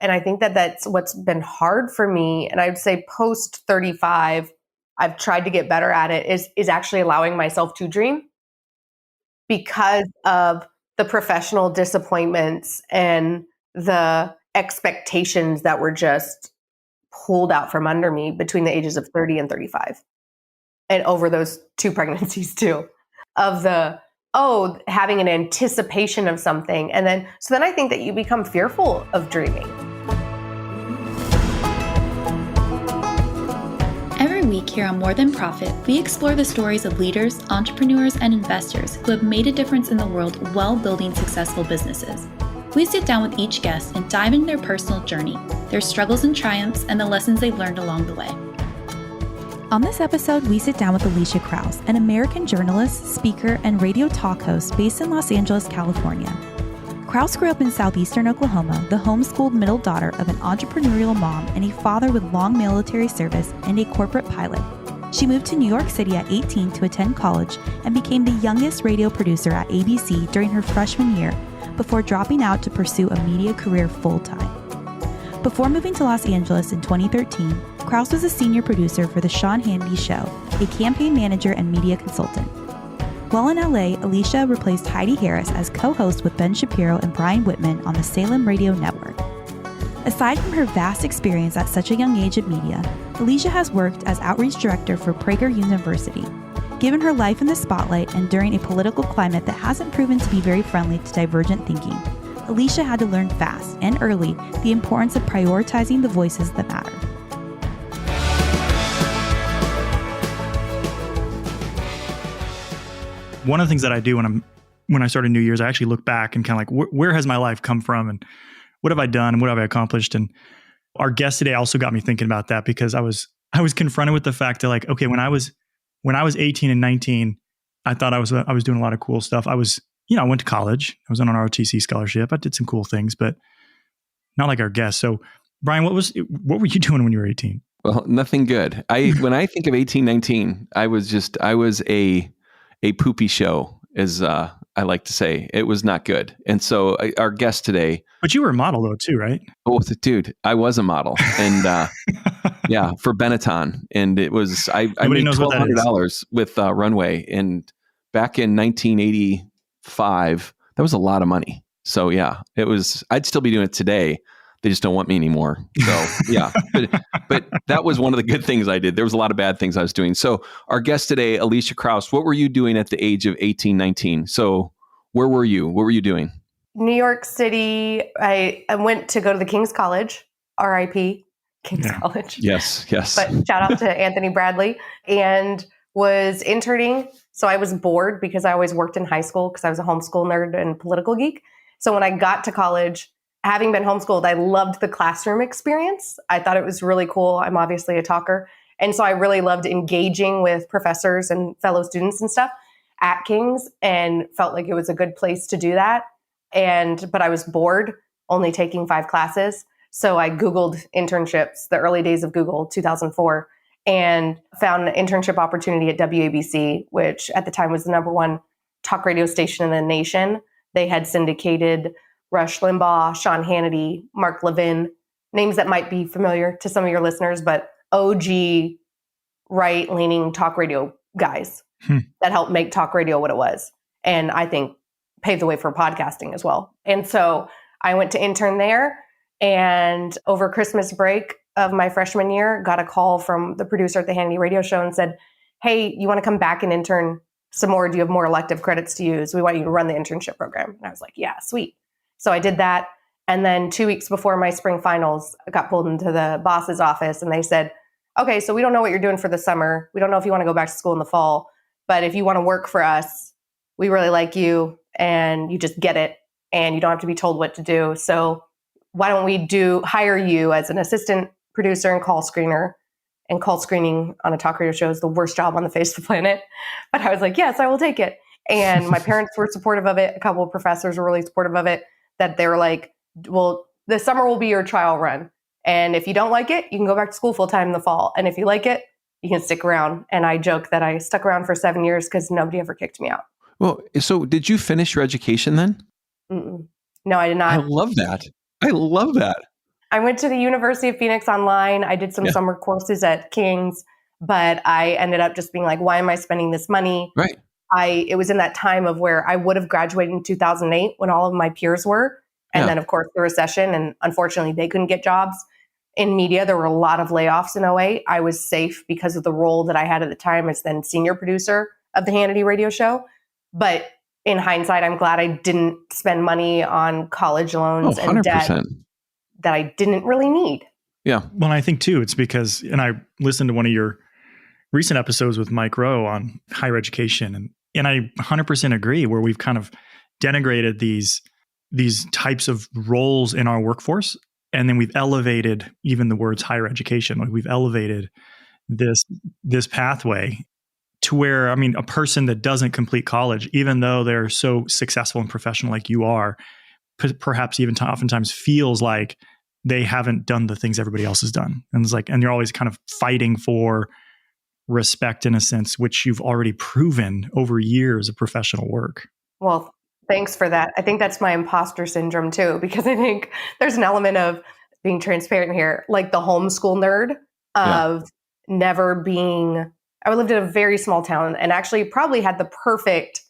And I think that that's what's been hard for me. And I'd say post 35, I've tried to get better at it is actually allowing myself to dream because of the professional disappointments and the expectations that were just pulled out from under me between the ages of 30 and 35. And over those 2 pregnancies too, of having an anticipation of something. And then I think that you become fearful of dreaming. Every week here on More Than Profit, we explore the stories of leaders, entrepreneurs, and investors who have made a difference in the world while building successful businesses. We sit down with each guest and dive into their personal journey, their struggles and triumphs, and the lessons they've learned along the way. On this episode, we sit down with Elisha Krauss, an American journalist, speaker, and radio talk host based in Los Angeles, California. Krauss grew up in Southeastern Oklahoma, the homeschooled middle daughter of an entrepreneurial mom and a father with long military service and a corporate pilot. She moved to New York City at 18 to attend college and became the youngest radio producer at ABC during her freshman year before dropping out to pursue a media career full-time. Before moving to Los Angeles in 2013, Krauss was a senior producer for The Sean Hannity Show, a campaign manager and media consultant. While in LA, Elisha replaced Heidi Harris as co-host with Ben Shapiro and Brian Whitman on the Salem Radio Network. Aside from her vast experience at such a young age in media, Elisha has worked as outreach director for Prager University. Given her life in the spotlight and during a political climate that hasn't proven to be very friendly to divergent thinking, Elisha had to learn fast and early the importance of prioritizing the voices that matter. One of the things that I do when I start a new year's, I actually look back and kind of like, where has my life come from and what have I done and what have I accomplished? And our guest today also got me thinking about that because I was confronted with the fact that like, okay, when I was 18 and 19, I thought I was doing a lot of cool stuff. I went to college. I was on an ROTC scholarship. I did some cool things, but not like our guest. So Brian, what were you doing when you were 18? Well, nothing good. When I think of 18, 19, I was a poopy show, as I like to say. It was not good. And so our guest today. But you were a model though too, right? Oh, dude, I was a model. And yeah, for Benetton. And it was, I made $1,200 with Runway. And back in 1985, that was a lot of money. So yeah, I'd still be doing it today. They just don't want me anymore. So yeah, but that was one of the good things I did. There was a lot of bad things I was doing. So our guest today, Elisha Krauss, what were you doing at the age of 18, 19? So where were you? What were you doing? New York City. I went to go to the King's College, RIP, King's College. Yes. But shout out to Anthony Bradley, and was interning. So I was bored because I always worked in high school because I was a homeschool nerd and political geek. So when I got to college, having been homeschooled, I loved the classroom experience. I thought it was really cool. I'm obviously a talker. And so I really loved engaging with professors and fellow students and stuff at King's and felt like it was a good place to do that. But I was bored, only taking 5 classes. So I Googled internships, the early days of Google, 2004, and found an internship opportunity at WABC, which at the time was the #1 talk radio station in the nation. They had syndicated Rush Limbaugh, Sean Hannity, Mark Levin, names that might be familiar to some of your listeners, but OG right-leaning talk radio guys that helped make talk radio what it was. And I think paved the way for podcasting as well. And so I went to intern there, and over Christmas break of my freshman year, got a call from the producer at the Hannity radio show and said, hey, you want to come back and intern some more? Do you have more elective credits to use? We want you to run the internship program. And I was like, yeah, sweet. So I did that. And then 2 weeks before my spring finals, I got pulled into the boss's office and they said, okay, so we don't know what you're doing for the summer. We don't know if you want to go back to school in the fall, but if you want to work for us, we really like you and you just get it and you don't have to be told what to do. So why don't we hire you as an assistant producer and call screener? And call screening on a talk radio show is the worst job on the face of the planet. But I was like, yes, I will take it. And my parents were supportive of it. A couple of professors were really supportive of it, that they were like, well, the summer will be your trial run. And if you don't like it, you can go back to school full time in the fall. And if you like it, you can stick around. And I joke that I stuck around for 7 years because nobody ever kicked me out. Well, so did you finish your education then? Mm-mm. No, I did not. I love that. I went to the University of Phoenix online. I did some summer courses at King's, but I ended up just being like, why am I spending this money? Right. It was in that time of where I would have graduated in 2008 when all of my peers were. And then, of course, the recession. And unfortunately, they couldn't get jobs. In media, there were a lot of layoffs in 2008. I was safe because of the role that I had at the time as then senior producer of the Hannity Radio Show. But in hindsight, I'm glad I didn't spend money on college loans and debt that I didn't really need. Yeah. Well, I think too, it's because, and I listened to one of your recent episodes with Mike Rowe on higher education, and I 100% agree where we've kind of denigrated these types of roles in our workforce. And then we've elevated even the words higher education. Like we've elevated this pathway to where, I mean, a person that doesn't complete college, even though they're so successful and professional like you are, perhaps even oftentimes feels like they haven't done the things everybody else has done. And it's like, and you're always kind of fighting for respect in a sense, which you've already proven over years of professional work. Well, thanks for that. I think that's my imposter syndrome too, because I think there's an element of being transparent here, like the homeschool nerd of never being, I lived in a very small town and actually probably had the perfect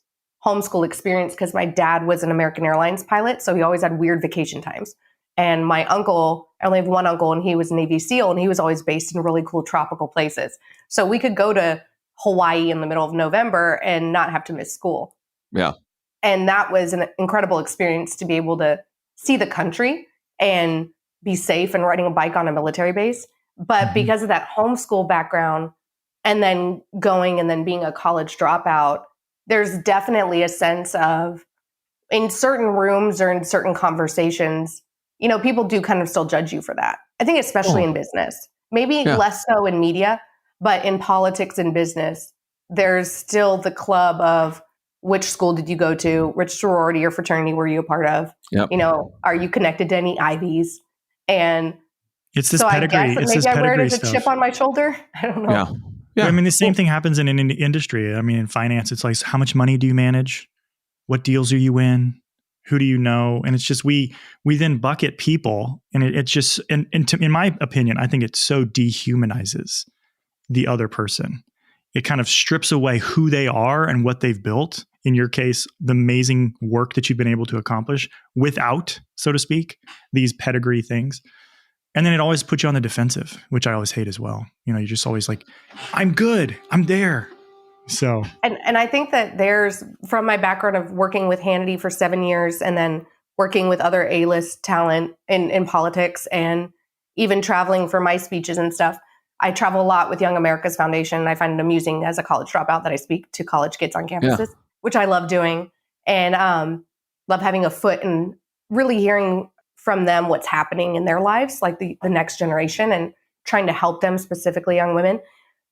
homeschool experience because my dad was an American Airlines pilot. So he always had weird vacation times. And my uncle, I only have one uncle, and he was Navy SEAL, and he was always based in really cool tropical places. So we could go to Hawaii in the middle of November and not have to miss school. Yeah. And that was an incredible experience to be able to see the country and be safe and riding a bike on a military base. But because of that homeschool background and then going and then being a college dropout, there's definitely a sense of in certain rooms or in certain conversations, you know, people do kind of still judge you for that. I think especially in business, maybe less so in media, but in politics and business, there's still the club of which school did you go to? Which sorority or fraternity were you a part of? Yep. You know, are you connected to any Ivies? And it's this so pedigree. I guess maybe I wear it as a chip on my shoulder. I don't know. Yeah. Yeah. I mean, the same thing happens in an industry. I mean, in finance, it's like, how much money do you manage? What deals are you in? Who do you know? And it's just, we then bucket people, and it's just, in my opinion, I think it so dehumanizes the other person. It kind of strips away who they are and what they've built. In your case, the amazing work that you've been able to accomplish without, so to speak, these pedigree things. And then it always puts you on the defensive, which I always hate as well. You know, you're just always like, I'm good, I'm there. So, and I think that there's, from my background of working with Hannity for 7 years and then working with other A-list talent in politics and even traveling for my speeches and stuff, I travel a lot with Young America's Foundation. I find it amusing as a college dropout that I speak to college kids on campuses, which I love doing, and love having a foot and really hearing from them what's happening in their lives, like the next generation, and trying to help them, specifically young women.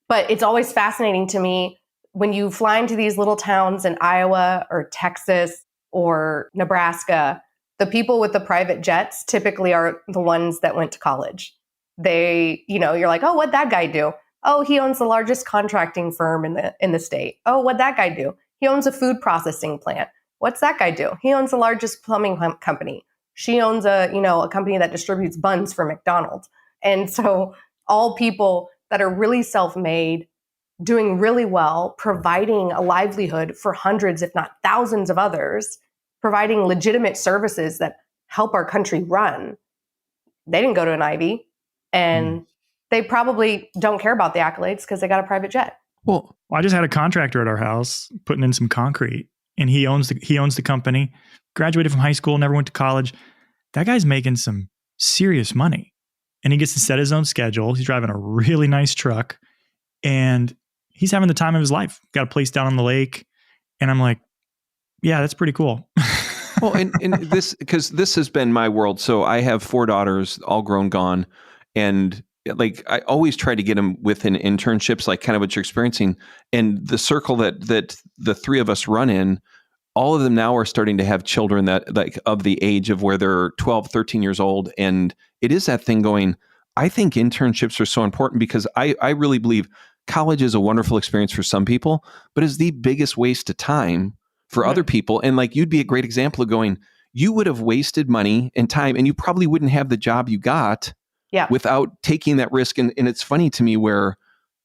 But it's always fascinating to me when you fly into these little towns in Iowa or Texas or Nebraska, the people with the private jets typically are the ones that went to college. They, you know, you're like, oh, what'd that guy do? Oh, he owns the largest contracting firm in the state. Oh, what'd that guy do? He owns a food processing plant. What's that guy do? He owns the largest plumbing company. She owns a company that distributes buns for McDonald's. And so all people that are really self-made, doing really well, providing a livelihood for hundreds, if not thousands of others, providing legitimate services that help our country run. They didn't go to an Ivy, and they probably don't care about the accolades because they got a private jet. Well, I just had a contractor at our house putting in some concrete, and he owns the company, graduated from high school, never went to college. That guy's making some serious money, and he gets to set his own schedule. He's driving a really nice truck, and he's having the time of his life. Got a place down on the lake. And I'm like, yeah, that's pretty cool. Well, and this, because this has been my world. So I have 4 daughters, all grown, gone. And like, I always try to get them within internships, like kind of what you're experiencing. And the circle that the 3 of us run in, all of them now are starting to have children that like of the age of where they're 12, 13 years old. And it is that thing going, I think internships are so important because I really believe college is a wonderful experience for some people, but is the biggest waste of time for other people. And like, you'd be a great example of going, you would have wasted money and time, and you probably wouldn't have the job you got without taking that risk. And it's funny to me where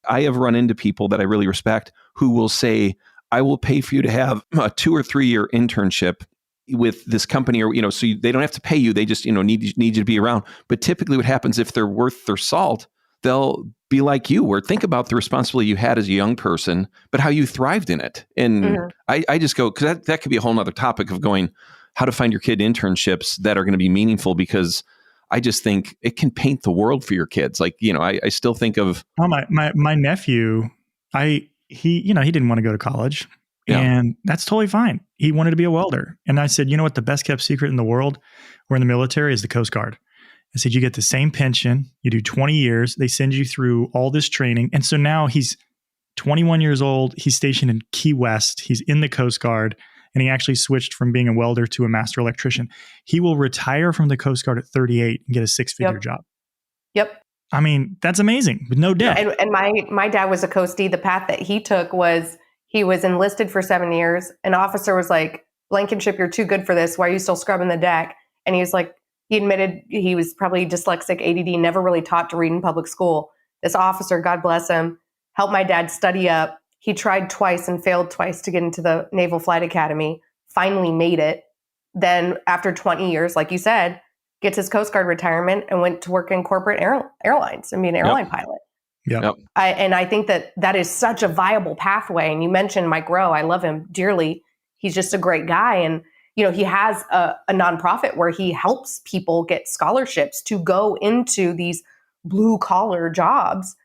I have run into people that I really respect who will say, I will pay for you to have a 2 or 3 year internship with this company, or, so they don't have to pay you. They just, need you to be around. But typically what happens, if they're worth their salt, they'll be like you, or think about the responsibility you had as a young person, but how you thrived in it. And I just go, because that could be a whole nother topic of going, how to find your kid internships that are going to be meaningful, because I just think it can paint the world for your kids. Like, I still think of my nephew, he didn't want to go to college, and that's totally fine. He wanted to be a welder. And I said, you know what, the best kept secret in the world, we're in the military, is the Coast Guard. I said, you get the same pension, you do 20 years, they send you through all this training. And so now he's 21 years old. He's stationed in Key West. He's in the Coast Guard. And he actually switched from being a welder to a master electrician. He will retire from the Coast Guard at 38 and get a 6-figure job. Yep. I mean, that's amazing, with no debt. And my dad was a coastie. The path that he took was, he was enlisted for 7 years. An officer was like, Blankenship, you're too good for this. Why are you still scrubbing the deck? And he was like, he admitted he was probably dyslexic, ADD, never really taught to read in public school. This officer, God bless him, helped my dad study up. He tried twice and failed twice to get into the Naval Flight Academy, finally made it. Then after 20 years, like you said, gets his Coast Guard retirement and went to work in corporate airlines and be an airline pilot. Yep. I think that is such a viable pathway. And you mentioned Mike Rowe. I love him dearly. He's just a great guy. And, he has a nonprofit where he helps people get scholarships to go into these blue collar jobs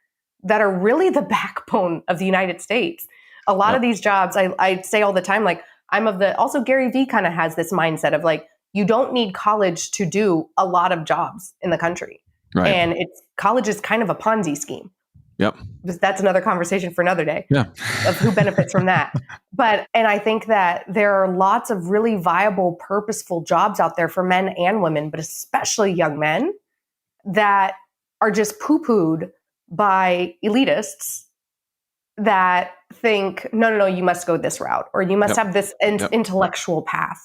that are really the backbone of the United States. A lot of these jobs, I say all the time, like, also Gary Vee kind of has this mindset of like, you don't need college to do a lot of jobs in the country. Right. And college is kind of a Ponzi scheme. Yep. That's another conversation for another day. Yeah. Of who benefits from that. And I think that there are lots of really viable, purposeful jobs out there for men and women, but especially young men, that are just poo-pooed by elitists that think, no, you must go this route, or you must have this intellectual path,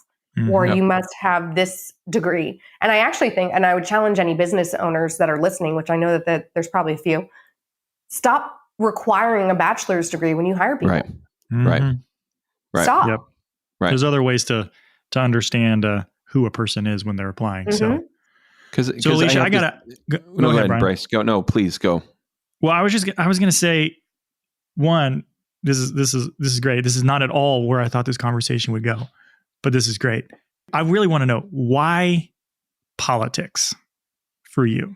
or you must have this degree. And I actually think, and I would challenge any business owners that are listening, which I know that there's probably a few, stop requiring a bachelor's degree when you hire people. Right. Right. Stop. Yep. Right. There's other ways to understand who a person is when they're applying. So Elisha, I gotta go ahead, Bryce. Go. No, please go. Well, I was going to say, one, this is great. This is not at all where I thought this conversation would go, but this is great. I really want to know, why politics for you?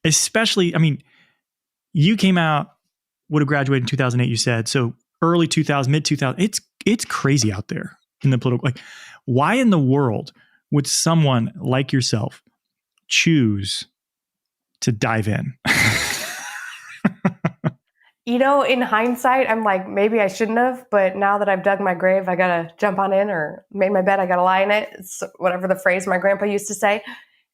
Especially, I mean, you came out, would have graduated in 2008, you said. So early 2000, mid 2000, it's crazy out there in the political, like, why in the world would someone like yourself choose to dive in? In hindsight, I'm like, maybe I shouldn't have, but now that I've dug my grave, I got to jump on in, or made my bed, I got to lie in it. It's whatever the phrase my grandpa used to say.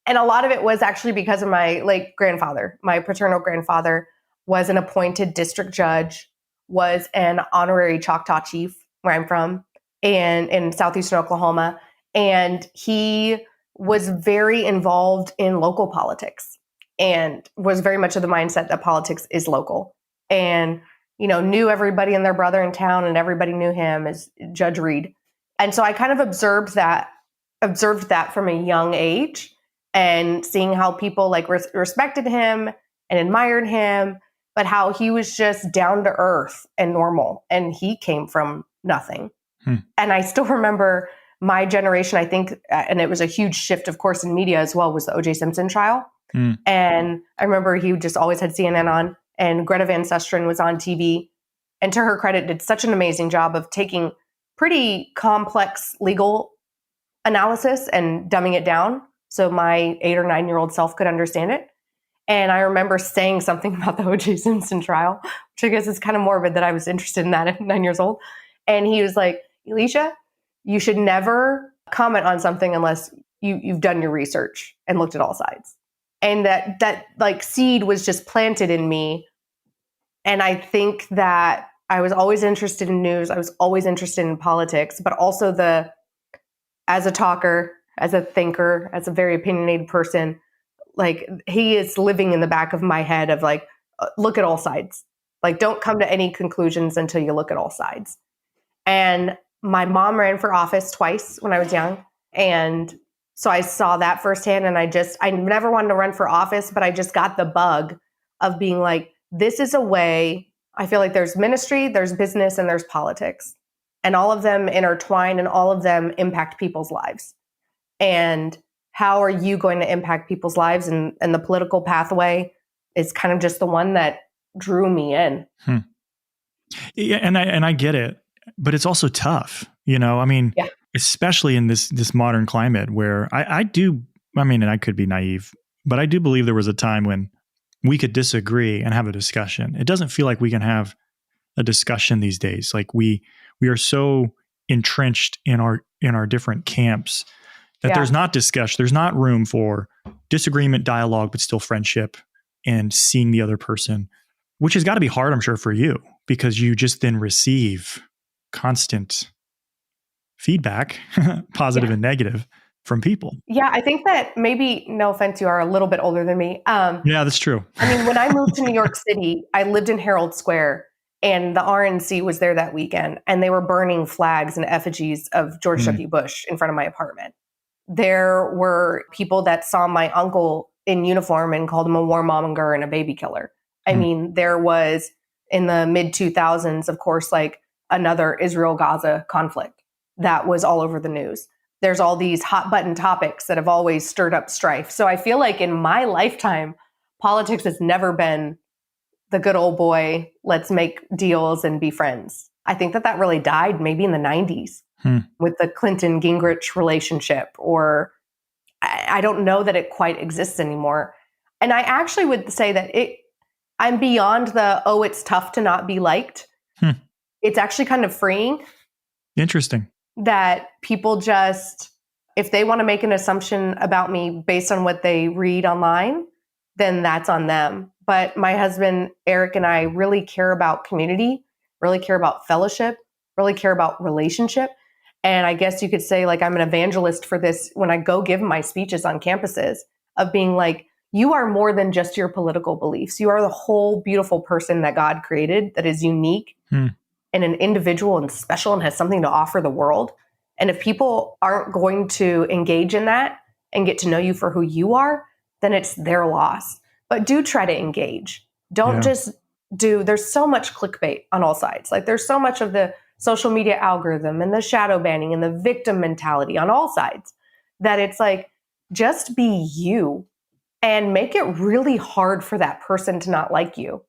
And a lot of it was actually because of my late grandfather. My paternal grandfather was an appointed district judge, was an honorary Choctaw chief, where I'm from, and in Southeastern Oklahoma. And he was very involved in local politics and was very much of the mindset that politics is local. And, knew everybody and their brother in town, and everybody knew him as Judge Reed. And so I kind of observed that from a young age, and seeing how people like respected him and admired him, but how he was just down to earth and normal. And he came from nothing. And I still remember my generation, I think, and it was a huge shift, of course, in media as well, was the O.J. Simpson trial. And I remember he just always had CNN on, and Greta Van Susteren was on TV. And to her credit, did such an amazing job of taking pretty complex legal analysis and dumbing it down so my 8 or 9-year-old self could understand it. And I remember saying something about the O.J. Simpson trial, which I guess is kind of morbid that I was interested in that at 9 years old. And he was like, Elisha, you should never comment on something unless you've done your research and looked at all sides. And that like seed was just planted in me. And I think that I was always interested in news. I was always interested in politics, but also as a talker, as a thinker, as a very opinionated person, like he is living in the back of my head of like, look at all sides. Like, don't come to any conclusions until you look at all sides. And my mom ran for office twice when I was young. And so I saw that firsthand, and I never wanted to run for office, but I just got the bug of being like, this is a way. I feel like there's ministry, there's business, and there's politics, and all of them intertwine and all of them impact people's lives. And how are you going to impact people's lives? And the political pathway is kind of just the one that drew me in. Yeah, and I get it, but it's also tough, I mean, yeah. Especially in this modern climate where and I could be naive, but I do believe there was a time when we could disagree and have a discussion. It doesn't feel like we can have a discussion these days. Like we are so entrenched in our different camps that there's not discussion. There's not room for disagreement, dialogue, but still friendship and seeing the other person, which has got to be hard, I'm sure, for you, because you just then receive constant feedback, positive and negative, from people. Yeah, I think that maybe, no offense, you are a little bit older than me. Yeah, that's true. I mean, when I moved to New York City, I lived in Herald Square, and the RNC was there that weekend, and they were burning flags and effigies of George W. Bush in front of my apartment. There were people that saw my uncle in uniform and called him a warmonger and a baby killer. I mean, there was, in the mid 2000s, of course, like another Israel-Gaza conflict that was all over the news. There's all these hot button topics that have always stirred up strife. So I feel like in my lifetime, politics has never been the good old boy, let's make deals and be friends. I think that really died maybe in the 90s with the Clinton-Gingrich relationship, or I don't know that it quite exists anymore. And I actually would say that I'm beyond it's tough to not be liked. It's actually kind of freeing. Interesting. That people just, if they want to make an assumption about me based on what they read online, then that's on them. But my husband, Eric, and I really care about community, really care about fellowship, really care about relationship. And I guess you could say like I'm an evangelist for this when I go give my speeches on campuses of being like, you are more than just your political beliefs. You are the whole beautiful person that God created that is unique and an individual and special and has something to offer the world. And if people aren't going to engage in that and get to know you for who you are, then it's their loss. But do try to engage. Don't just there's so much clickbait on all sides. Like there's so much of the social media algorithm and the shadow banning and the victim mentality on all sides that it's like, just be you and make it really hard for that person to not like you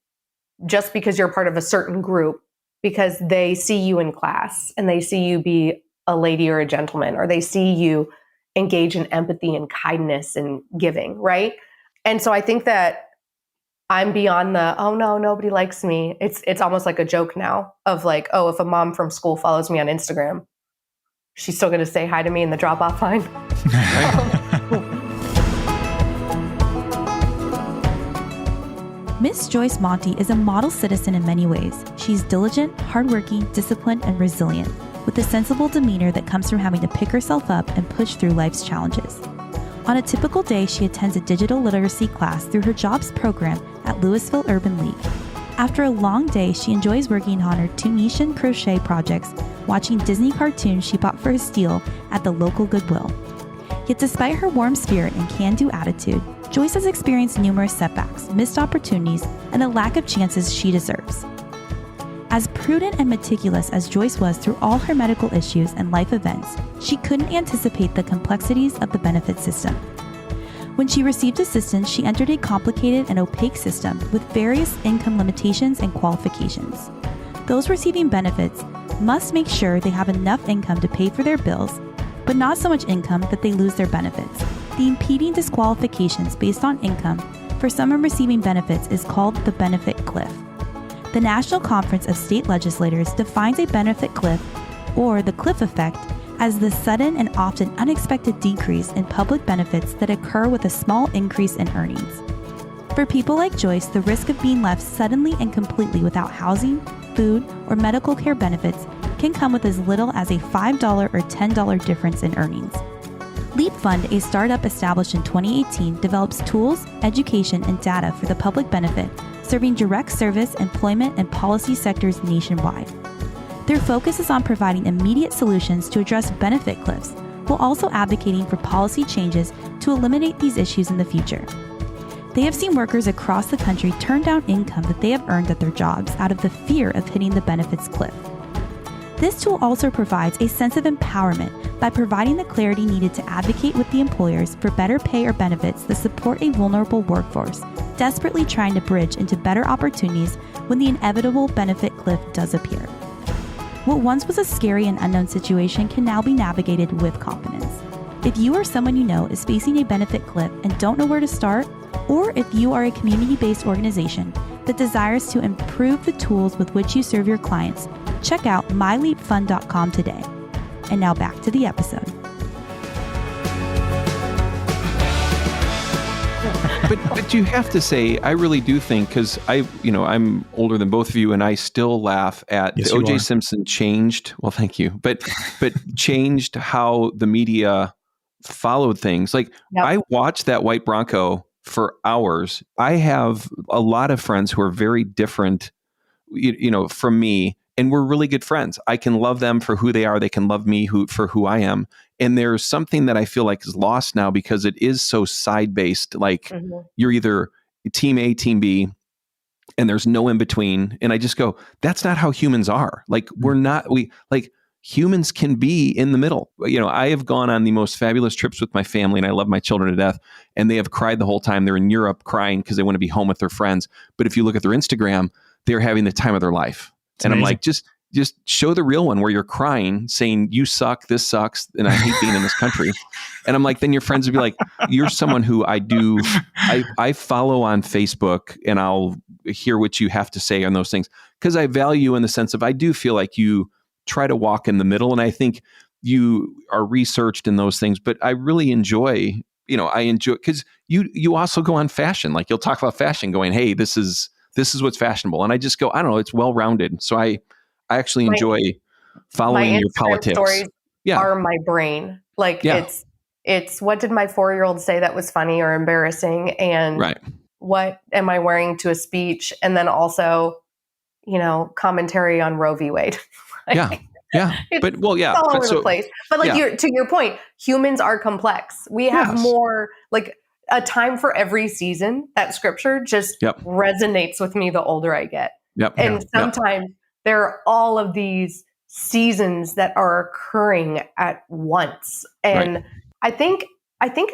just because you're part of a certain group, because they see you in class and they see you be a lady or a gentleman, or they see you engage in empathy and kindness and giving, right? And so I think that I'm beyond oh no, nobody likes me. It's almost like a joke now of like, oh, if a mom from school follows me on Instagram, she's still going to say hi to me in the drop-off line. Miss Joyce Monty is a model citizen in many ways. She's diligent, hardworking, disciplined, and resilient, with a sensible demeanor that comes from having to pick herself up and push through life's challenges. On a typical day, she attends a digital literacy class through her jobs program at Louisville Urban League. After a long day, she enjoys working on her Tunisian crochet projects, watching Disney cartoons she bought for a steal at the local Goodwill. Yet despite her warm spirit and can-do attitude, Joyce has experienced numerous setbacks, missed opportunities, and a lack of chances she deserves. As prudent and meticulous as Joyce was through all her medical issues and life events, she couldn't anticipate the complexities of the benefit system. When she received assistance, she entered a complicated and opaque system with various income limitations and qualifications. Those receiving benefits must make sure they have enough income to pay for their bills, but not so much income that they lose their benefits. The impeding disqualifications based on income for someone receiving benefits is called the benefit cliff. The National Conference of State Legislators defines a benefit cliff, or the cliff effect, as the sudden and often unexpected decrease in public benefits that occur with a small increase in earnings. For people like Joyce, the risk of being left suddenly and completely without housing, food, or medical care benefits can come with as little as a $5 or $10 difference in earnings. Leap Fund, a startup established in 2018, develops tools, education, and data for the public benefit, serving direct service, employment, and policy sectors nationwide. Their focus is on providing immediate solutions to address benefit cliffs, while also advocating for policy changes to eliminate these issues in the future. They have seen workers across the country turn down income that they have earned at their jobs out of the fear of hitting the benefits cliff. This tool also provides a sense of empowerment by providing the clarity needed to advocate with the employers for better pay or benefits that support a vulnerable workforce, desperately trying to bridge into better opportunities when the inevitable benefit cliff does appear. What once was a scary and unknown situation can now be navigated with confidence. If you or someone you know is facing a benefit cliff and don't know where to start, or if you are a community-based organization that desires to improve the tools with which you serve your clients, check out myleapfund.com today. And now back to the episode. But you have to say, I really do think, because I'm older than both of you, and I still laugh at the O.J. Simpson changed. Well, thank you, but changed how the media followed things. Like, yep. I watched that white Bronco for hours. I have a lot of friends who are very different, from me. And we're really good friends. I can love them for who they are. They can love me for who I am. And there's something that I feel like is lost now because it is so side-based. Like you're either team A, team B, and there's no in between. And I just go, that's not how humans are. Like humans can be in the middle. I have gone on the most fabulous trips with my family, and I love my children to death. And they have cried the whole time. They're in Europe crying because they want to be home with their friends. But if you look at their Instagram, they're having the time of their life. And I'm like, just show the real one where you're crying, saying, you suck, this sucks, and I hate being in this country. And I'm like, then your friends would be like, you're someone who I follow on Facebook, and I'll hear what you have to say on those things. Because I value in the sense of, I do feel like you try to walk in the middle, and I think you are researched in those things. But I really enjoy, because you also go on fashion. Like, you'll talk about fashion going, hey, this is what's fashionable. And I just go, I don't know, it's well-rounded. So I actually enjoy following your politics. Stories are my brain. Like it's what did my 4-year-old say that was funny or embarrassing? And what am I wearing to a speech? And then also, commentary on Roe v. Wade. It's all over the place. But to your point, humans are complex. We have more like a time for every season. That scripture just resonates with me the older I get. And sometimes there are all of these seasons that are occurring at once. And I think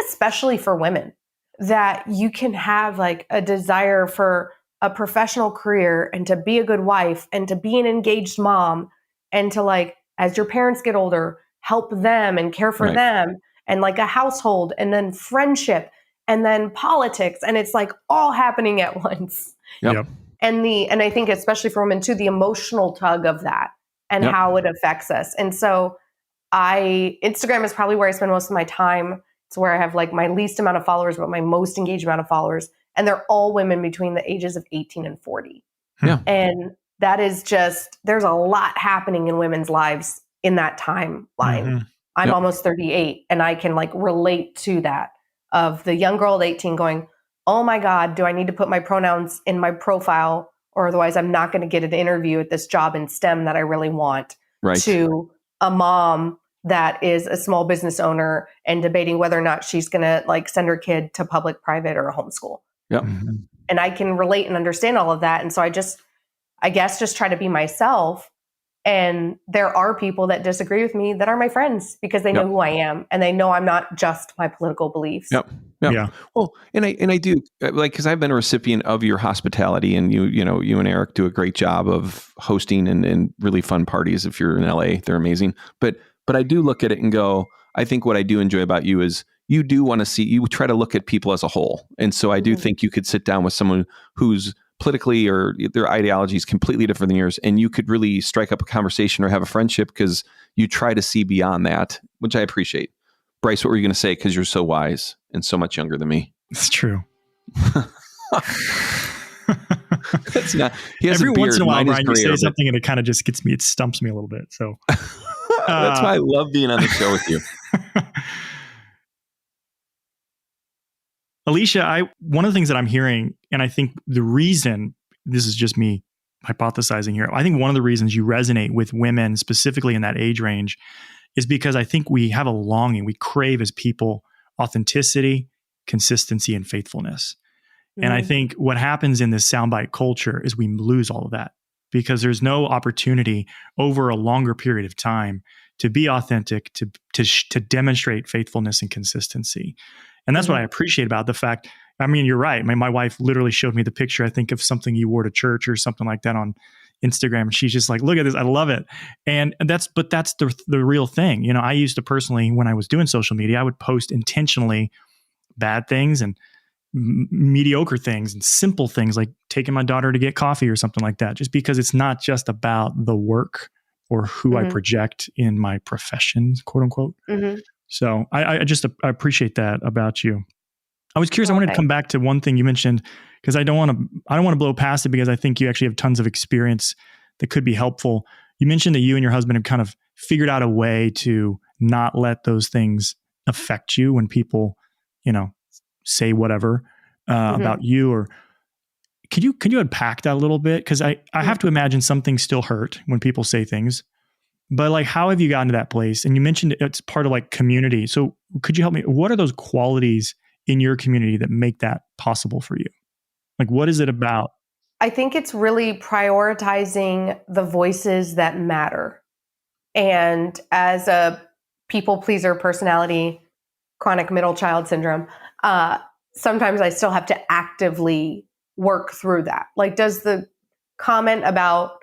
especially for women, that you can have like a desire for a professional career and to be a good wife and to be an engaged mom and to, like, as your parents get older, help them and care for them, and like a household, and then friendship, and then politics. And it's like all happening at once. And I think especially for women too, the emotional tug of that and how it affects us. And so Instagram is probably where I spend most of my time. It's where I have like my least amount of followers, but my most engaged amount of followers. And they're all women between the ages of 18 and 40. And that is just, there's a lot happening in women's lives in that timeline. I'm almost 38, and I can like relate to that, of the young girl at 18 going, oh my God, do I need to put my pronouns in my profile, or otherwise I'm not going to get an interview at this job in STEM that I really want, to a mom that is a small business owner and debating whether or not she's going to like send her kid to public, private, or a homeschool. And I can relate and understand all of that. And so I guess just try to be myself. And there are people that disagree with me that are my friends because they know who I am, and they know I'm not just my political beliefs. Well, and I do, like, because I've been a recipient of your hospitality, and you and Eric do a great job of hosting and really fun parties. If you're in LA, they're amazing. But I do look at it and go, I think what I do enjoy about you is you do want to see, you try to look at people as a whole. And so I do think you could sit down with someone who's politically or their ideology is completely different than yours, and you could really strike up a conversation or have a friendship because you try to see beyond that, which I appreciate. Bryce, what were you going to say? Because you're so wise and so much younger than me. It's true. That's not. He has Every a beard. once in a while, Mine Brian, you say something and it kind of just gets me. It stumps me a little bit. So that's why I love being on the show with you. Elisha, one of the things that I'm hearing, and I think the reason, this is just me hypothesizing here, I think one of the reasons you resonate with women specifically in that age range is because I think we have a longing, we crave as people authenticity, consistency, and faithfulness. And I think what happens in this soundbite culture is we lose all of that because there's no opportunity over a longer period of time to be authentic, to demonstrate faithfulness and consistency. And that's what I appreciate about the fact. I mean, you're right. My wife literally showed me the picture, I think, of something you wore to church or something like that on Instagram. And she's just like, look at this. I love it. And that's the real thing. You know, I used to personally, when I was doing social media, I would post intentionally bad things and mediocre things and simple things like taking my daughter to get coffee or something like that, just because it's not just about the work or who I project in my profession, quote unquote. So I appreciate that about you. I was curious. I wanted to come back to one thing you mentioned because I don't want to blow past it because I think you actually have tons of experience that could be helpful. You mentioned that you and your husband have kind of figured out a way to not let those things affect you when people, you know, say whatever about you. Or could you unpack that a little bit? Because I have to imagine some things still hurt when people say things. But like, how have you gotten to that place? And you mentioned it's part of like community. So could you help me? What are those qualities in your community that make that possible for you? Like, what is it about? I think it's really prioritizing the voices that matter. And as a people pleaser personality, chronic middle child syndrome, sometimes I still have to actively work through that. Like, does the comment about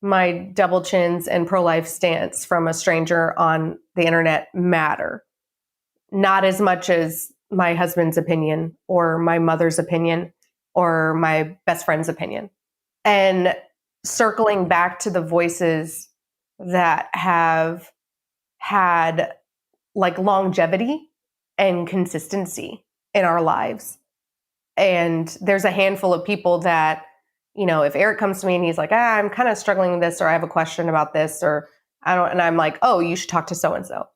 my double chins and pro-life stance from a stranger on the internet matter? Not as much as my husband's opinion or my mother's opinion or my best friend's opinion. And circling back to the voices that have had like longevity and consistency in our lives. And there's a handful of people that, you know, if Eric comes to me and he's like, I'm kind of struggling with this, or I have a question about this, or and I'm like, oh, you should talk to so-and-so.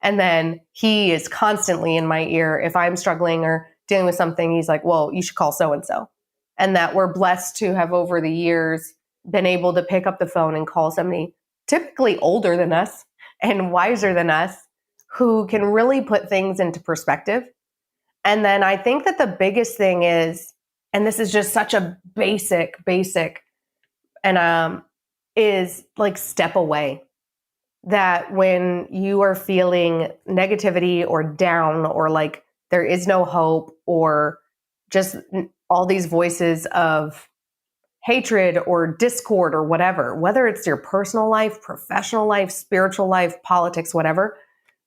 And then he is constantly in my ear. If I'm struggling or dealing with something, he's like, well, you should call so-and-so. And that we're blessed to have over the years been able to pick up the phone and call somebody typically older than us and wiser than us who can really put things into perspective. And then I think that the biggest thing is, and this is just such a basic, and is like step away. That when you are feeling negativity or down or like there is no hope or just all these voices of hatred or discord or whatever, whether it's your personal life, professional life, spiritual life, politics, whatever,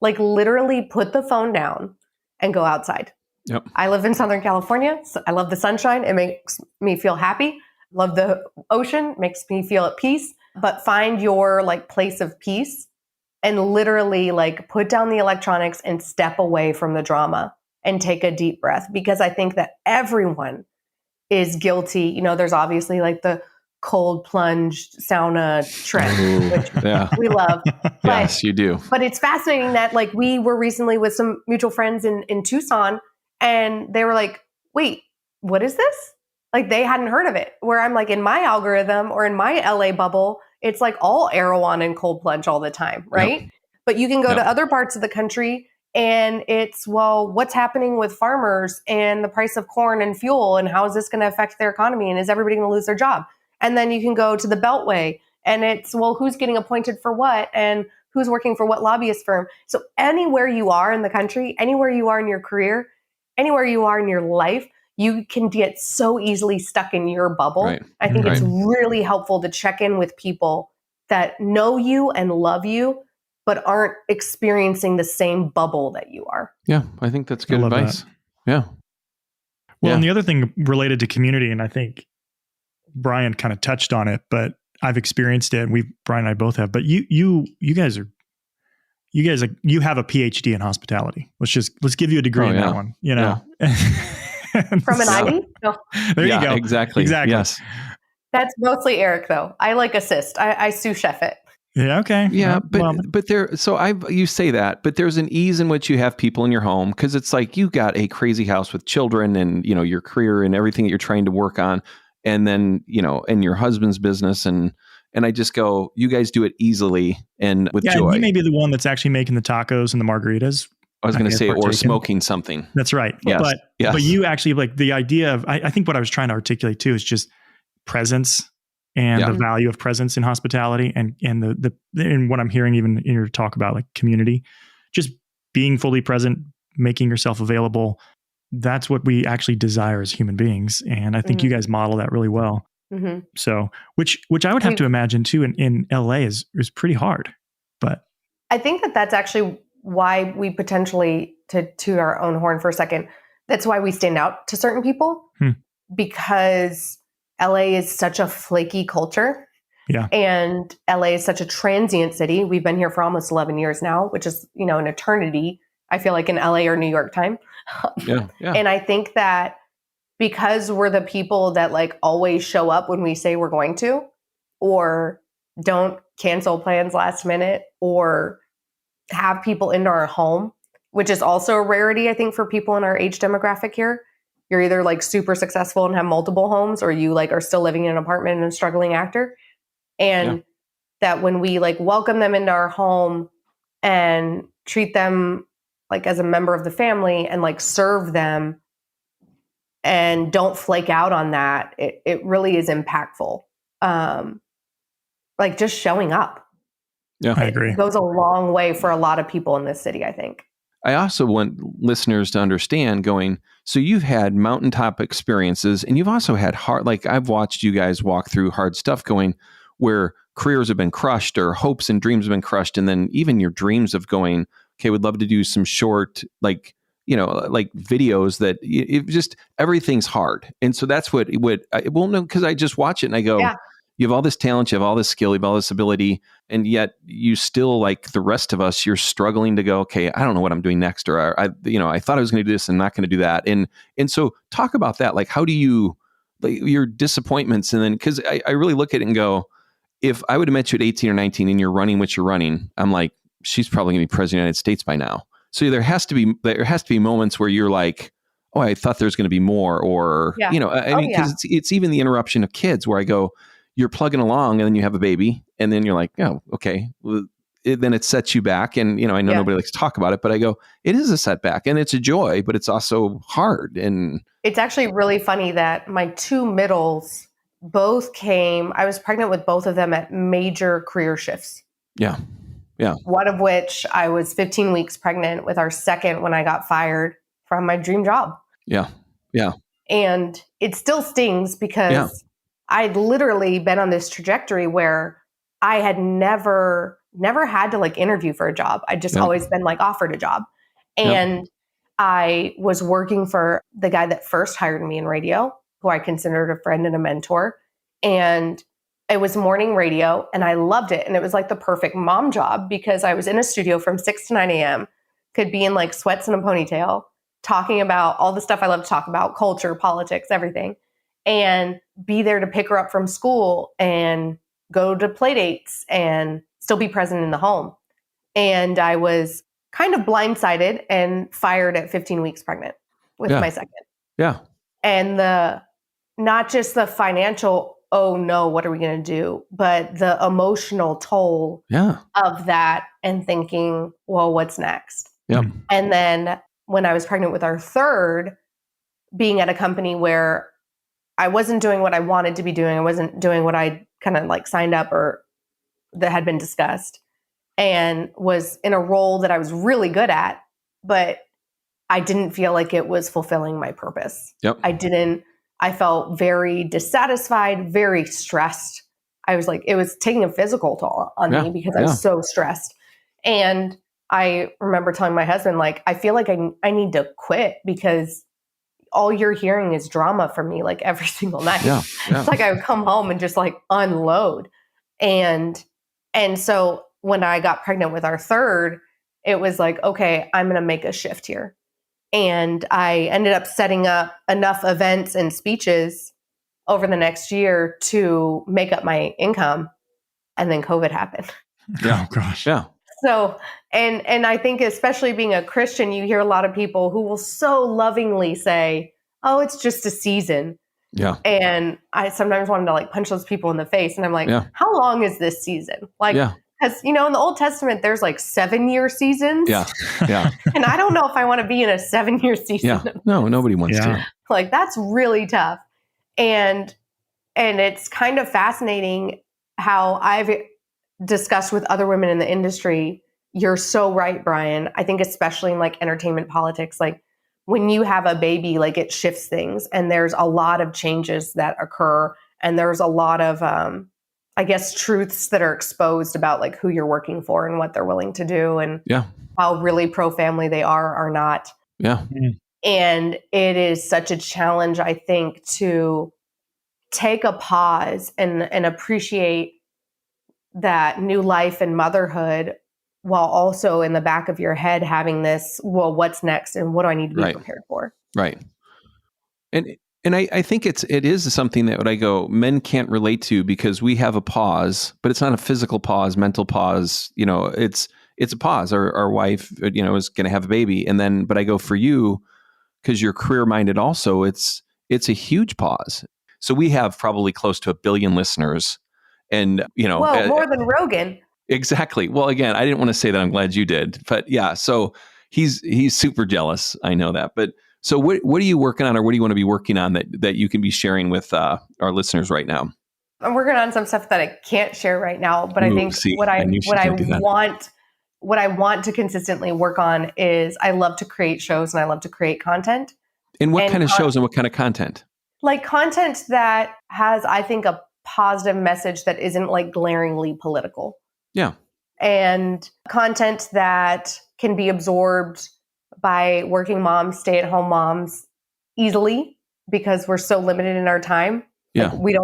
like literally put the phone down and go outside. Yep. I live in Southern California. So I love the sunshine. It makes me feel happy. Love the ocean, makes me feel at peace. But find your like place of peace and literally like put down the electronics and step away from the drama and take a deep breath. Because I think that everyone is guilty. You know, there's obviously like the cold plunge sauna trend, which we love. Yes, you do. But it's fascinating that like we were recently with some mutual friends in Tucson and they were like, wait, what is this? Like they hadn't heard of it. Where I'm like in my algorithm or in my LA bubble, it's like all Erewhon and cold plunge all the time, right? Yep. But you can go to other parts of the country and it's, well, what's happening with farmers and the price of corn and fuel and how is this going to affect their economy and is everybody going to lose their job? And then you can go to the Beltway and it's, well, who's getting appointed for what and who's working for what lobbyist firm? So anywhere you are in the country, anywhere you are in your career, anywhere you are in your life, you can get so easily stuck in your bubble. Right. I think it's really helpful to check in with people that know you and love you, but aren't experiencing the same bubble that you are. Yeah, I think that's good advice. Yeah. Well, and the other thing related to community, and I think Brian kind of touched on it, but I've experienced it, and Brian and I both have. But you guys have a PhD in hospitality. Let's give you a degree in that one. You know. Yeah. From an Ivy? No. There you go. Exactly. Yes. That's mostly Eric, though. I like assist. I sous chef it. Yeah. Okay. Yeah, you say that, but there's an ease in which you have people in your home, because it's like you got a crazy house with children and, your career and everything that you're trying to work on. And then, and your husband's business. And I just go, you guys do it easily and with joy. And he may be the one that's actually making the tacos and the margaritas. I was going to say, or smoking something. That's right. Yes. But you actually, like, the idea of, I think what I was trying to articulate too is just presence and the value of presence in hospitality, and and what I'm hearing even in your talk about, like, community, just being fully present, making yourself available. That's what we actually desire as human beings. And I think you guys model that really well. Mm-hmm. So, which I would have to imagine too in LA is pretty hard, but I think that's actually why we potentially, to toot our own horn for a second, that's why we stand out to certain people, because LA is such a flaky culture. Yeah. And LA is such a transient city. We've been here for almost 11 years now, which is, an eternity, I feel like, in LA or New York time. Yeah. And I think that because we're the people that, like, always show up when we say we're going to, or don't cancel plans last minute, or have people into our home, which is also a rarity, I think, for people in our age demographic here. You're either, like, super successful and have multiple homes, or you, like, are still living in an apartment and a struggling actor. And that when we, like, welcome them into our home and treat them, like, as a member of the family, and, like, serve them and don't flake out on that, it really is impactful. Like, just showing up. Yeah, I agree. It goes a long way for a lot of people in this city, I think. I also want listeners to understand so you've had mountaintop experiences, and you've also had hard, like, I've watched you guys walk through hard stuff where careers have been crushed, or hopes and dreams have been crushed. And then even your dreams of going, okay, would love to do some short, like videos that it just, everything's hard. And so that's what because I just watch it and I go, you have all this talent, you have all this skill, you have all this ability, and yet you still, like the rest of us, you're struggling to go, okay, I don't know what I'm doing next, or I thought I was going to do this and I'm not going to do that. And so talk about that. Like, how do you, like, your disappointments? And then, because I really look at it and go, if I would have met you at 18 or 19 and you're running what you're running, I'm like, she's probably going to be president of the United States by now. So there has to be moments where you're like, oh, I thought there's going to be more, or, because it's even the interruption of kids where I go, you're plugging along and then you have a baby and then you're like, oh, okay. Well, then it sets you back. And, I know nobody likes to talk about it, but I go, it is a setback and it's a joy, but it's also hard. And it's actually really funny that my two middles both I was pregnant with both of them at major career shifts. Yeah. Yeah. One of which I was 15 weeks pregnant with our second when I got fired from my dream job. Yeah. Yeah. And it still stings because I'd literally been on this trajectory where I had never had to, like, interview for a job. I'd just always been, like, offered a job. And I was working for the guy that first hired me in radio, who I considered a friend and a mentor. And it was morning radio and I loved it. And it was like the perfect mom job because I was in a studio from 6 to 9 a.m., could be in, like, sweats and a ponytail, talking about all the stuff I love to talk about, culture, politics, everything, and be there to pick her up from school and go to play dates and still be present in the home. And I was kind of blindsided and fired at 15 weeks pregnant with my second. Yeah. And not just the financial, oh no, what are we going to do? But the emotional toll of that, and thinking, well, what's next? Yep. And then when I was pregnant with our third, being at a company where I wasn't doing what I wanted to be doing, I wasn't doing what I kind of, like, signed up or that had been discussed, and was in a role that I was really good at, but I didn't feel like it was fulfilling my purpose. Yep. I felt very dissatisfied, very stressed. I was like, it was taking a physical toll on me because I was so stressed. And I remember telling my husband, like, I feel like I need to quit because all you're hearing is drama from me, like, every single night. It's like I would come home and just, like, unload. And so when I got pregnant with our third, it was like, okay, I'm going to make a shift here. And I ended up setting up enough events and speeches over the next year to make up my income. And then COVID happened. Yeah. Oh gosh. Yeah. So, and I think especially being a Christian, you hear a lot of people who will so lovingly say, "Oh, it's just a season." Yeah. And I sometimes wanted to like punch those people in the face. And I'm like, how long is this season? Like, because, in the Old Testament, there's like 7-year seasons. Yeah. Yeah. And I don't know if I want to be in a 7-year season. Yeah. No, nobody wants to. Like, that's really tough. And it's kind of fascinating how I've discussed with other women in the industry. You're so right, Brian. I think especially in like entertainment politics, like when you have a baby, like it shifts things, and there's a lot of changes that occur, and there's a lot of, I guess, truths that are exposed about like who you're working for and what they're willing to do, and how really pro-family they are or not. Yeah. And it is such a challenge, I think, to take a pause and appreciate that new life and motherhood, while also in the back of your head having this, well, what's next and what do I need to be prepared for? Right. And I think it is something that I go, men can't relate to, because we have a pause, but it's not a physical pause, mental pause. It's a pause. Our wife, is going to have a baby. And then, but I go, for you, because you're career minded also, it's a huge pause. So we have probably close to 1 billion listeners, and, more than Rogan. Exactly. Well, again, I didn't want to say that. I'm glad you did, but yeah. So he's super jealous. I know that. But so what are you working on, or what do you want to be working on that you can be sharing with our listeners right now? I'm working on some stuff that I can't share right now, but I think what I want to consistently work on is I love to create shows and I love to create content. And what kind of shows and what kind of content? Like content that has, I think, a positive message that isn't like glaringly political. Yeah. And content that can be absorbed by working moms, stay-at-home moms easily, because we're so limited in our time. Yeah. Like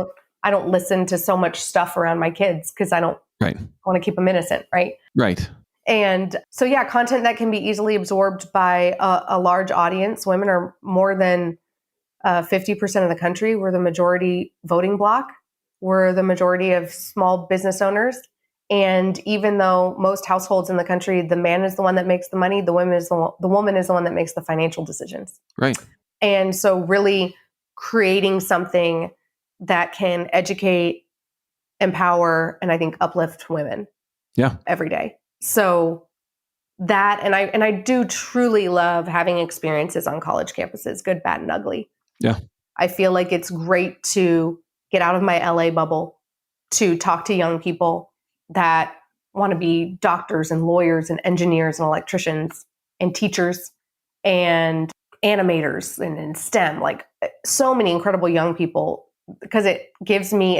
I don't listen to so much stuff around my kids because I don't want to keep them innocent. Right. Right. And so, content that can be easily absorbed by a large audience. Women are more than 50% of the country. We're the majority voting bloc. We're the majority of small business owners. And even though most households in the country, the man is the one that makes the money, the woman is the one that makes the financial decisions. Right. And so really creating something that can educate, empower, and I think uplift women every day. So that, and I do truly love having experiences on college campuses, good, bad, and ugly. Yeah. I feel like it's great to get out of my LA bubble, to talk to young people that want to be doctors and lawyers and engineers and electricians and teachers and animators and in STEM, like so many incredible young people, because it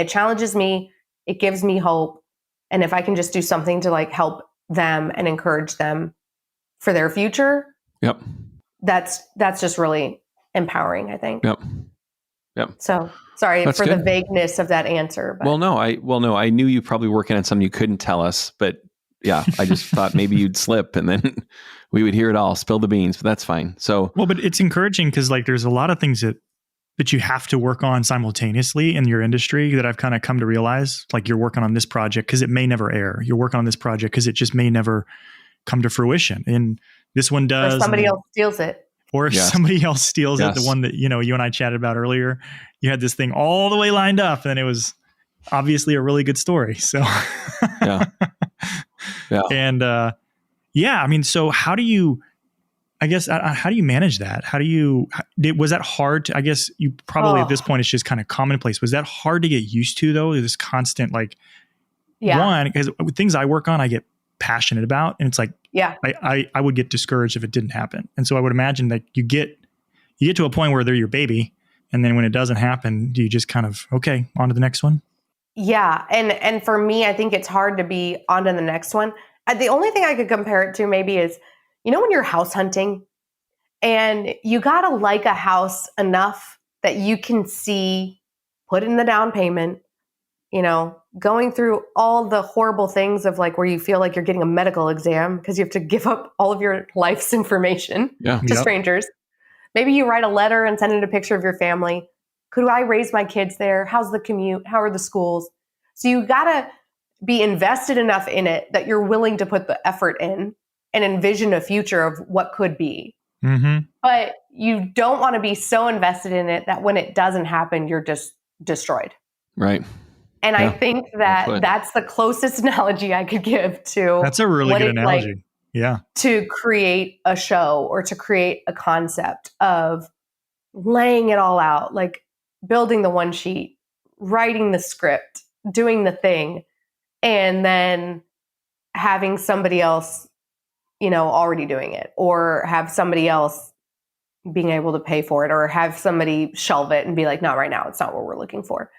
challenges me, it gives me hope. And if I can just do something to like help them and encourage them for their future, that's just really empowering, I think. Yep. So sorry for the vagueness of that answer. But. I knew you probably working on something you couldn't tell us, but I just thought maybe you'd slip and then we would hear it all, spill the beans, but that's fine. So, but it's encouraging because like there's a lot of things that you have to work on simultaneously in your industry that I've kind of come to realize. Like you're working on this project because it may never air. You're working on this project because it just may never come to fruition. And this one does. Or somebody else steals it. Or if somebody else steals it, the one that, you and I chatted about earlier, you had this thing all the way lined up and it was obviously a really good story. So, And, I mean, so how do you manage that? Was that hard to, I guess you probably at this point, it's just kind of commonplace. Was that hard to get used to though? This constant, one, because things I work on, I get passionate about, and it's like, I would get discouraged if it didn't happen. And so I would imagine that you get to a point where they're your baby. And then when it doesn't happen, do you just kind of, okay, on to the next one? Yeah. And for me, I think it's hard to be on to the next one. The only thing I could compare it to maybe is, when you're house hunting and you got to like a house enough that you can see, put in the down payment, going through all the horrible things of like where you feel like you're getting a medical exam because you have to give up all of your life's information to strangers. Maybe you write a letter and send in a picture of your family. Could I raise my kids there? How's the commute? How are the schools? So you gotta, be invested enough in it that you're willing to put the effort in and envision a future of what could be. Mm-hmm. But you don't want to be so invested in it that when it doesn't happen, you're just destroyed. Right. And I think that that's the closest analogy I could give to. That's a really good analogy. Yeah. To create a show or to create a concept of laying it all out, like building the one sheet, writing the script, doing the thing, and then having somebody else, already doing it, or have somebody else being able to pay for it, or have somebody shelve it and be like, not right now. It's not what we're looking for.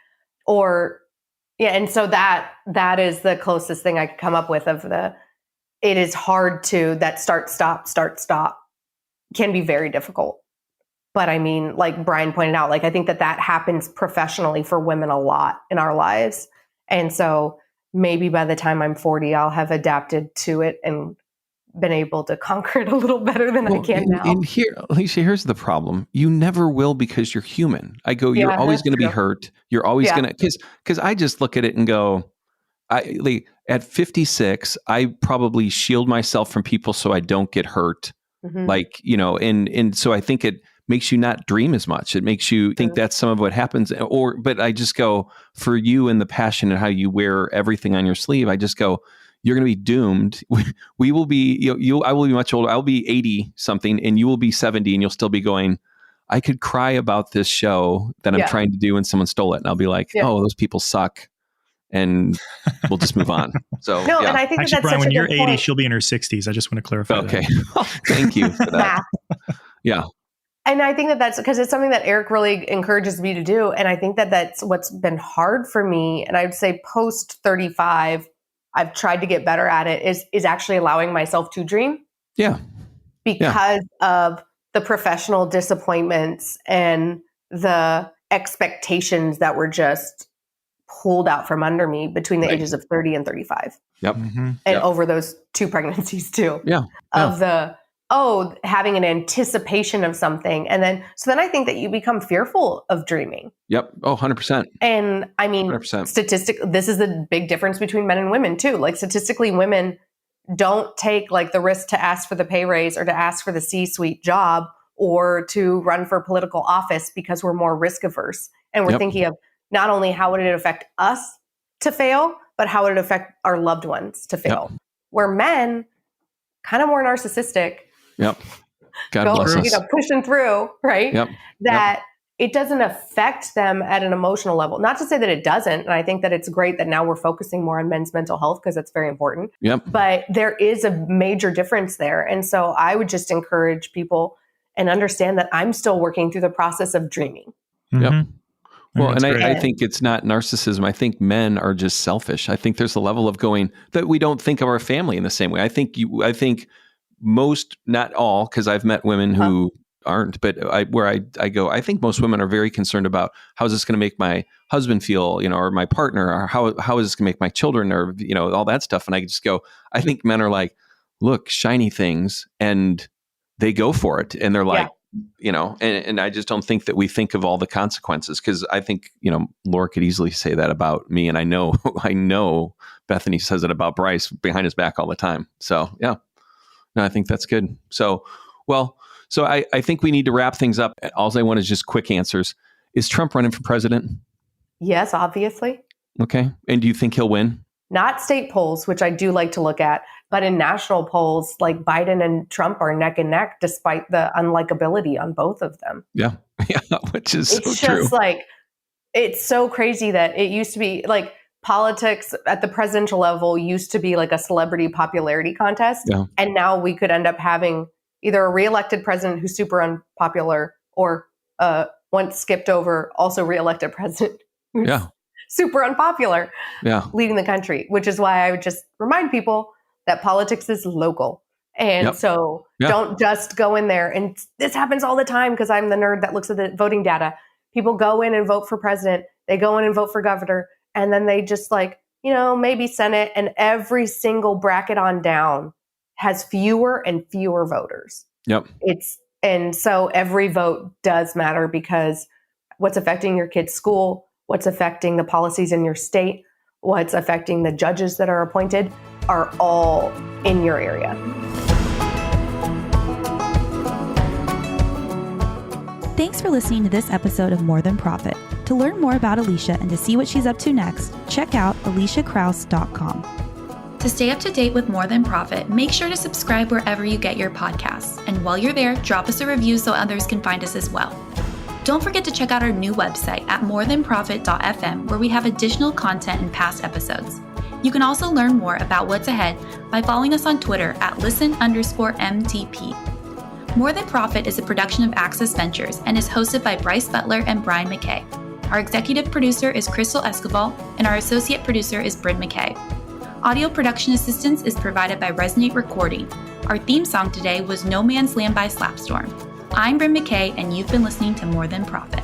And so that is the closest thing I could come up with it is hard to, that start, stop can be very difficult. But I mean, like Brian pointed out, like, I think that happens professionally for women a lot in our lives. And so maybe by the time I'm 40, I'll have adapted to it and been able to conquer it a little better than I can now. And here, Elisha, here's the problem. You never will, because you're human. You're always going to be hurt. You're always going to, because I just look at it and go, at 56, I probably shield myself from people so I don't get hurt. Mm-hmm. And so I think it makes you not dream as much. It makes you think that's some of what happens. But I just go, for you and the passion and how you wear everything on your sleeve, I just go, you're going to be doomed. We will be, I will be much older. I'll be 80 something and you will be 70 and you'll still be going, I could cry about this show that I'm trying to do and someone stole it. And I'll be like, oh, those people suck. And we'll just move on. So and I think actually, that's Brian, such when you're 80, point. she'll be in her 60s. I just want to clarify. Okay. Thank you for that. Yeah. And I think that's because it's something that Eric really encourages me to do. And I think that's what's been hard for me. And I would say post 35, I've tried to get better at it, is actually allowing myself to dream. Yeah. Because of the professional disappointments and the expectations that were just pulled out from under me between the ages of 30 and 35. Yep. Mm-hmm. And over those 2 pregnancies too. Yeah. Of having an anticipation of something. And then I think that you become fearful of dreaming. Yep. Oh, 100%. And I mean, 100%. This is the big difference between men and women too. Like statistically, women don't take like the risk to ask for the pay raise or to ask for the C-suite job or to run for political office because we're more risk averse. And we're thinking of not only how would it affect us to fail, but how would it affect our loved ones to fail. Yep. Where men, kind of more narcissistic, God bless us. Pushing through, right? Yep. That it doesn't affect them at an emotional level. Not to say that it doesn't. And I think that it's great that now we're focusing more on men's mental health because that's very important. Yep. But there is a major difference there. And so I would just encourage people and understand that I'm still working through the process of dreaming. Mm-hmm. Yep. Well, and I think it's not narcissism. I think men are just selfish. I think there's a level of going that we don't think of our family in the same way. I think most, not all, because I've met women who aren't, but I go, I think most women are very concerned about how is this going to make my husband feel, or my partner, or how is this going to make my children, or, all that stuff. And I just go, I think men are like, look, shiny things, and they go for it. And they're like, and I just don't think that we think of all the consequences, because I think, Laura could easily say that about me. And I know Bethany says it about Bryce behind his back all the time. So, yeah. No, I think that's good. So I think we need to wrap things up. All I want is just quick answers. Is Trump running for president? Yes, obviously. Okay. And do you think he'll win? Not state polls, which I do like to look at, but in national polls, like Biden and Trump are neck and neck, despite the unlikability on both of them. Yeah. Yeah. Which is it's so just true. Like, it's so crazy that it used to be like politics at the presidential level used to be like a celebrity popularity contest. Yeah. And now we could end up having either a reelected president who's super unpopular or once skipped over, also reelected president who's super unpopular leading the country, which is why I would just remind people that politics is local. And so don't just go in there. And this happens all the time because I'm the nerd that looks at the voting data. People go in and vote for president. They go in and vote for governor. And then they just maybe Senate, and every single bracket on down has fewer and fewer voters. Yep. And so every vote does matter, because what's affecting your kid's school, what's affecting the policies in your state, what's affecting the judges that are appointed are all in your area. Thanks for listening to this episode of More Than Profit. To learn more about Elisha and to see what she's up to next, check out ElishaKrauss.com. To stay up to date with More Than Profit, make sure to subscribe wherever you get your podcasts. And while you're there, drop us a review so others can find us as well. Don't forget to check out our new website at morethanprofit.fm, where we have additional content and past episodes. You can also learn more about what's ahead by following us on Twitter at listen_MTP. More Than Profit is a production of Access Ventures and is hosted by Bryce Butler and Brian McKay. Our executive producer is Crystal Escobar, and our associate producer is Bryn McKay. Audio production assistance is provided by Resonate Recording. Our theme song today was No Man's Land by Slapstorm. I'm Bryn McKay, and you've been listening to More Than Profit.